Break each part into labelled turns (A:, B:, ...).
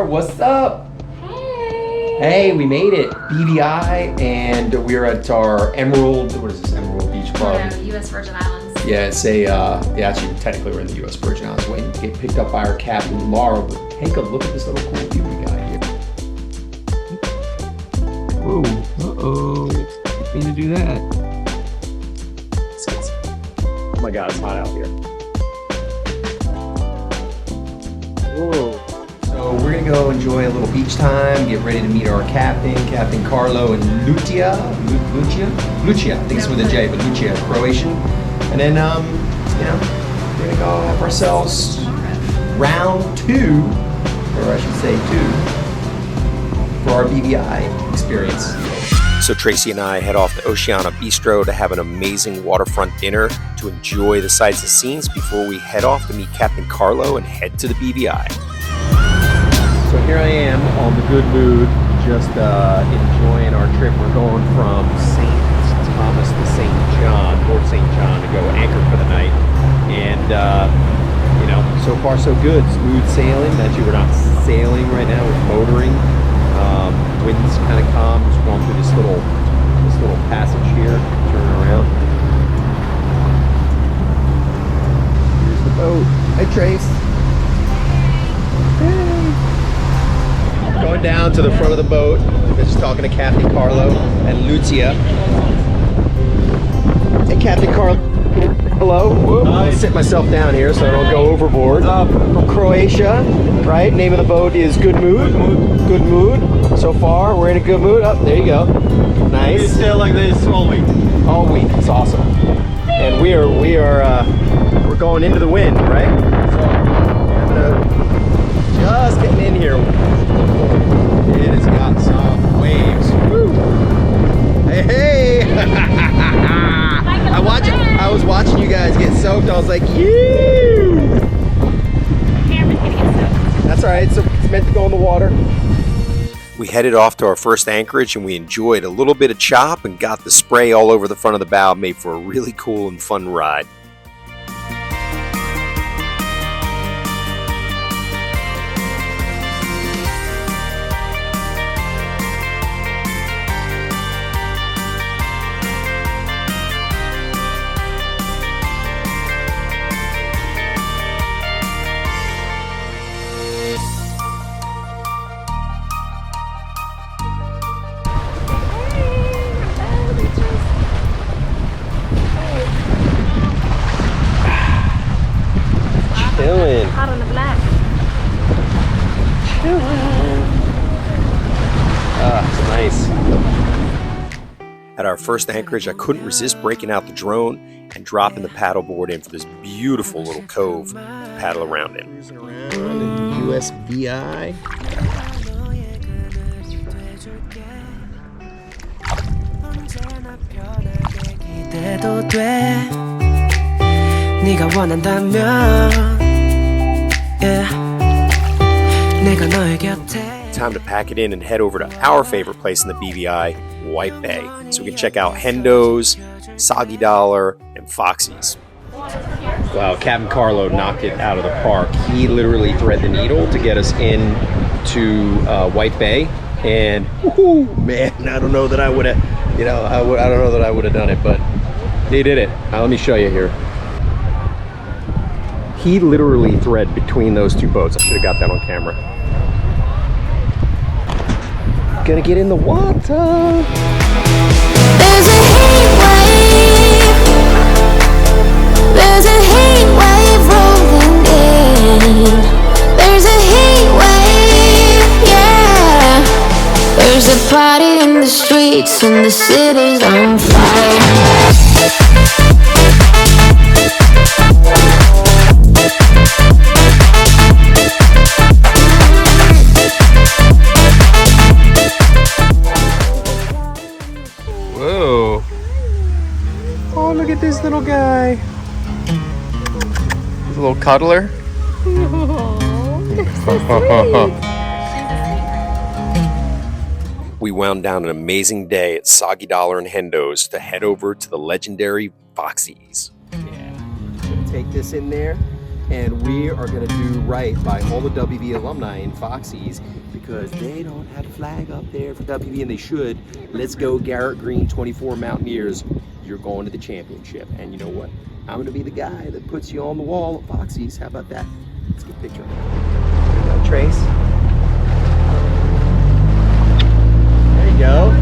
A: are. What's up?
B: Hey.
A: Hey, we made it. BVI, and we're at our Emerald. What is this? Emerald Beach Club.
B: No, U.S. Virgin Islands.
A: Yeah, it's a. Yeah, actually, technically, we're in the U.S. Virgin Islands. Waiting to get picked up by our captain tomorrow. But take a look at this little cool view we got here. Whoa! Uh-oh! Didn't mean to do that. Oh my God, it's hot out here. Whoa. So we're gonna go enjoy a little beach time, get ready to meet our captain, Captain Carlo and Lucia, I think it's with a J, but Lucia, Croatian. And then, you know, we're gonna go have ourselves round two, or I should say two, for our BVI experience.
C: So Tracy and I head off to Oceana Bistro to have an amazing waterfront dinner to enjoy the sights and scenes before we head off to meet Captain Carlo and head to the BVI.
A: So here I am on the good mood, just enjoying our trip. We're going from St. Thomas to St. John, Port St. John, to go anchor for the night. And, you know, so far so good. Smooth sailing. Actually, we're not sailing right now, we're motoring. Wind's kind of calm. Just going through this little passage here. Turn around. Here's the boat. Hi, Trace. Hey. Going down to the front of the boat. Just talking to Captain Carlo and Lucia. Hey, Captain Carlo. Hello. Whoop. I'll sit myself down here so I don't go overboard. From Croatia, right? Name of the boat is Good Mood. Good Mood. So far, we're in a good mood. Oh, there you go. Nice.
D: We sail like this all week.
A: All week. It's awesome. And we're going into the wind, right? So just getting in here. It has got some waves. Woo. Hey, hey. I was watching you guys get soaked. I was like, you.
B: The camera's gonna get soaked.
A: That's all right. So it's meant to go in the water.
C: We headed off to our first anchorage and we enjoyed a little bit of chop and got the spray all over the front of the bow, made for a really cool and fun ride.
A: Chilling.
B: Hot on the black.
A: It's nice.
C: At our first anchorage, I couldn't resist breaking out the drone and dropping the paddleboard in for this beautiful little cove to paddle around in.
A: Around in USVI.
E: 네가 원한다면 내가 너의 곁에
C: Time to pack it in and head over to our favorite place in the BVI, White Bay, so we can check out Hendo's, Soggy Dollar, and Foxy's.
A: Wow, Captain Carlo knocked it out of the park. He literally thread the needle to get us in to White Bay, and woohoo, man, I don't know that I would have, you know, I don't know that I would have done it, but he did it. Let me show you here. He literally thread between those two boats. I should have got that on camera. Gonna get in the water.
F: There's a heat wave. There's a heat wave rolling in. There's a heat wave, yeah. There's a party in the streets and the city's on fire.
A: Whoa. Oh, look at this little guy. He's a little cuddler.
C: We wound down an amazing day at Soggy Dollar and Hendo's to head over to the legendary Foxy's.
A: Yeah. Gonna take this in there. And we are going to do right by all the WV alumni in Foxy's because they don't have a flag up there for WV, and they should. Let's go Garrett Green 24 Mountaineers. You're going to the championship. And you know what? I'm going to be the guy that puts you on the wall at Foxy's. How about that? Let's get a picture. Trace. There you go.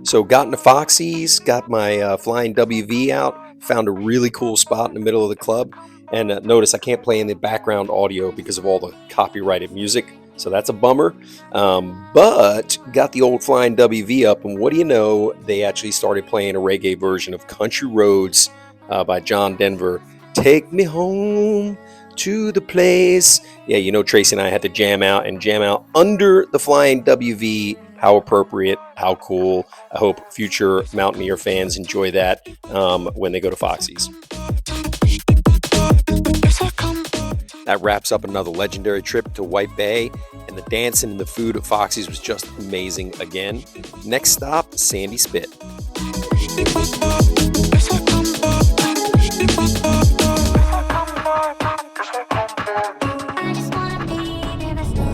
C: So got into Foxy's, got my flying WV out, found a really cool spot in the middle of the club, and notice I can't play in the background audio because of all the copyrighted music, so that's a bummer. But got the old flying WV up, and what do you know, they actually started playing a reggae version of Country Roads by John Denver. Take me home to the place. Yeah, you know, Tracy and I had to jam out under the flying WV. How appropriate, how cool. I hope future Mountaineer fans enjoy that when they go to Foxy's. That wraps up another legendary trip to White Bay, and the dancing and the food at Foxy's was just amazing again. Next stop, Sandy Spit.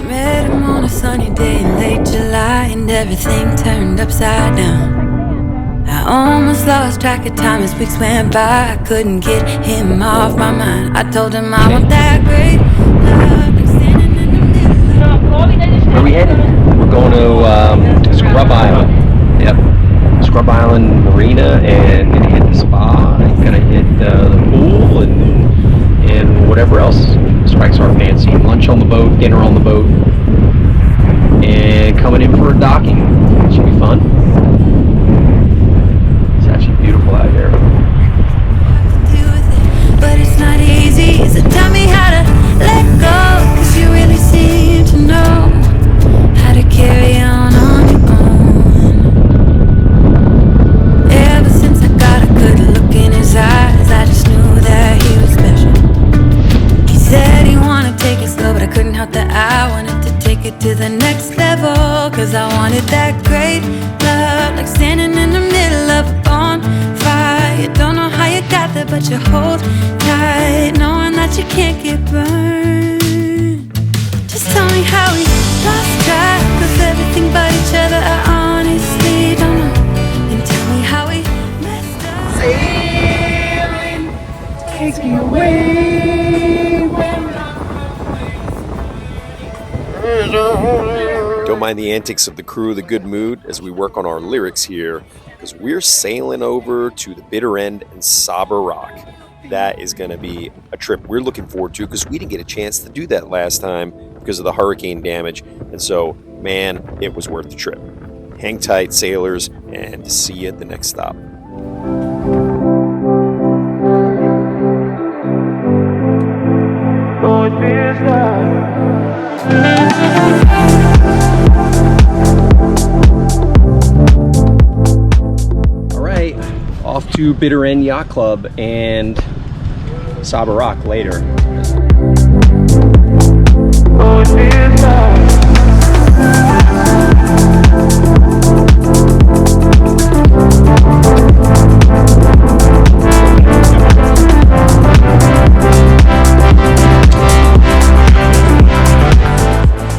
F: Met him on a sunny day in late July, and everything turned upside down. I almost lost track of time as weeks went by. I couldn't get him off my mind. I told him I want that great love, like standing in the middle.
A: Where are we headed? We're going to Scrub Island. Yep. Scrub Island Marina, and gonna hit the spa, and gonna hit the pool, and whatever else strikes our fancy. Lunch on the boat, dinner on the boat, and coming in for a docking. It should be fun. It's actually beautiful out here.
F: But it's not easy, so tell me how to let go, 'cause you really seem to know how to carry on your own. Ever since I got a good look in his eyes, I just knew that he was special. He said he wanted to take it slow, but I couldn't help that I wanted to take it to the next level, 'cause I wanted that great love, like standing in the middle of a bonfire. You don't know how you got there, but you hold tight, knowing that you can't get burned. Just tell me how we lost track of everything but each other. I honestly don't know. And tell me how we messed up.
A: Sailing takes me away when
C: Don't mind the antics of the crew, the good mood, as we work on our lyrics here, because we're sailing over to the bitter end and Saba Rock. That is going to be a trip we're looking forward to, because we didn't get a chance to do that last time because of the hurricane damage. And so, man, it was worth the trip. Hang tight, sailors, and see you at the next stop.
A: All right, off to Bitter End Yacht Club and Saba Rock later.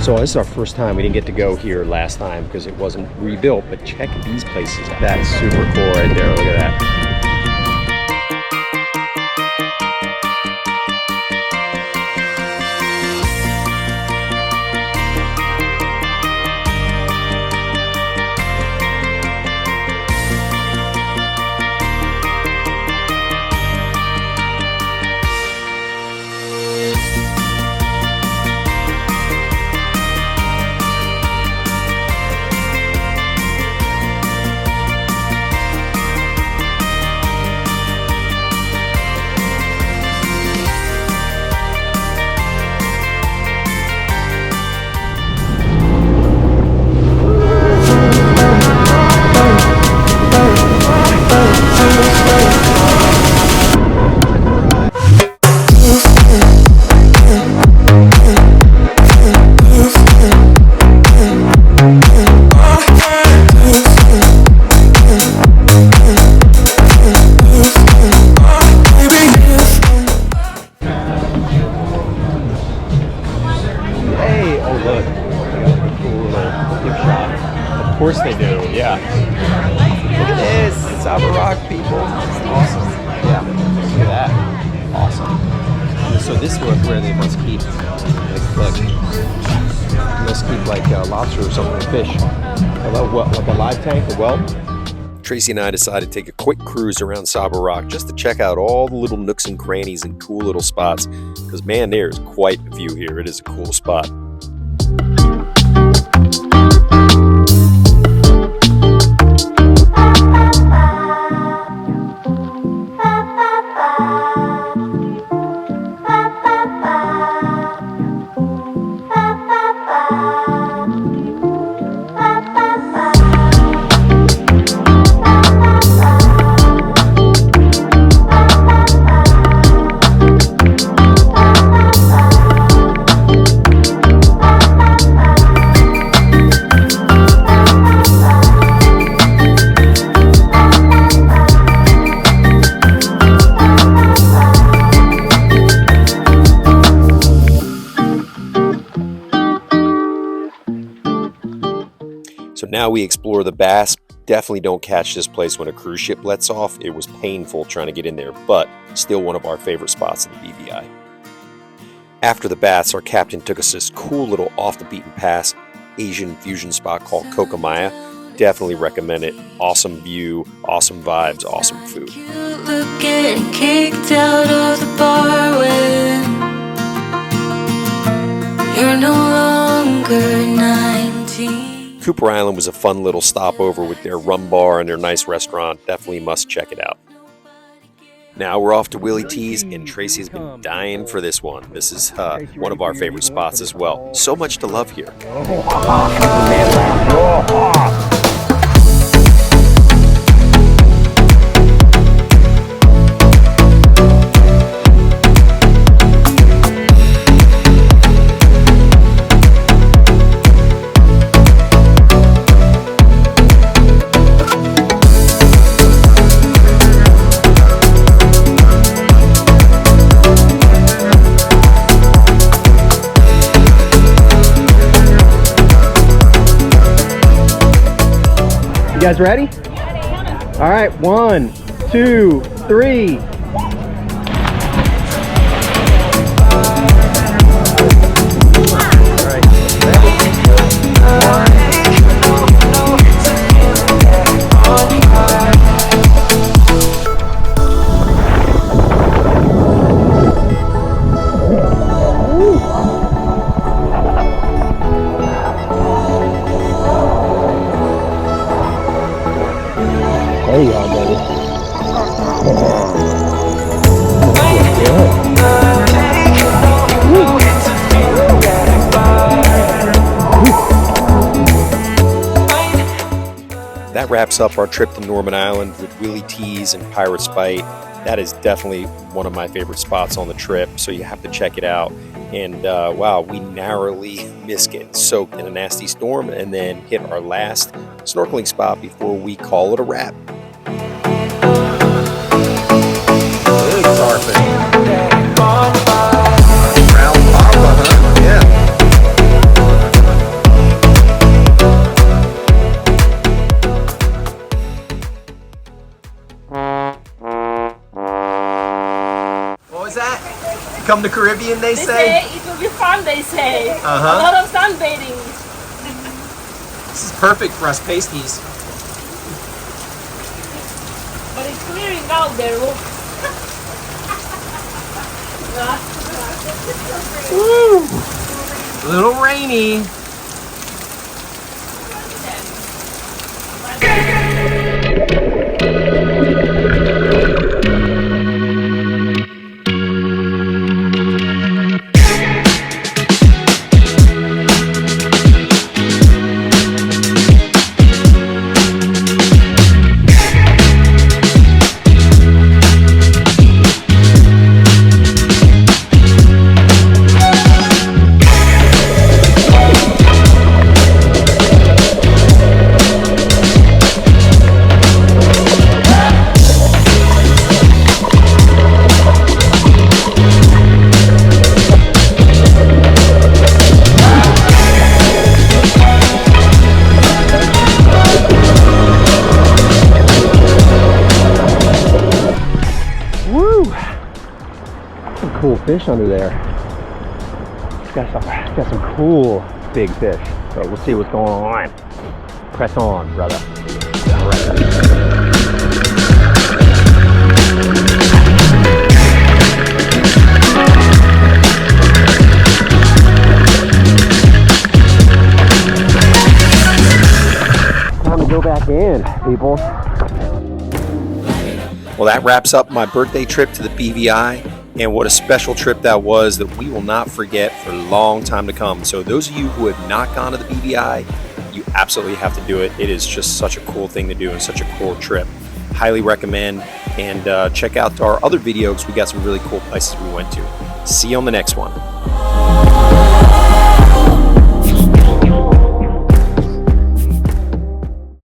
A: So this is our first time. We didn't get to go here last time because it wasn't rebuilt, but check these places out. That's super cool right there, look at that. course they do. Yeah. Look at this, Saba Rock, people. Awesome. Yeah. Look at that. Awesome. So this was where they must keep, like lobster or something, or fish. Like a live tank, a well.
C: Tracy and I decided to take a quick cruise around Saba Rock just to check out all the little nooks and crannies and cool little spots. Because man, there's quite a view here. It is a cool spot. So now we explore the bass. Definitely don't catch this place when a cruise ship lets off. It was painful trying to get in there, but still one of our favorite spots in the BVI. After the baths, our captain took us to this cool little off-the-beaten-path Asian fusion spot called Kokomaya. Definitely recommend it. Awesome view, awesome vibes, awesome food.
F: Getting kicked out of the bar when you're no longer 19.
C: Cooper Island was a fun little stopover with their rum bar and their nice restaurant. Definitely must check it out. Now we're off to Willy T's, and Tracy's been dying for this one. This is one of our favorite spots as well. So much to love here.
A: You guys ready? All right, 1, 2, 3. There you are, buddy.
C: That wraps up our trip to Norman Island with Willy T's and Pirate's Bite. That is definitely one of my favorite spots on the trip, so you have to check it out. And wow, we narrowly missed getting soaked in a nasty storm and then hit our last snorkeling spot before we call it a wrap.
A: Big tarpon. Brown papa, huh? Yeah. What was that? Come to Caribbean, they say?
B: It will be fun, they say.
A: Uh-huh.
B: A lot of sunbathing.
A: This is perfect for us pasties.
B: But it's clearing out there.
A: Woo! A little rainy. some cool fish under there. Got some cool big fish. So we'll see what's going on. Press on, brother. All right. Time to go back in, people.
C: Well, that wraps up my birthday trip to the BVI, and what a special trip that was that we will not forget for a long time to come. So those of you who have not gone to the BVI, you absolutely have to do it. It is just such a cool thing to do and such a cool trip. Highly recommend, and check out our other videos. We got some really cool places we went to. See you on the next one.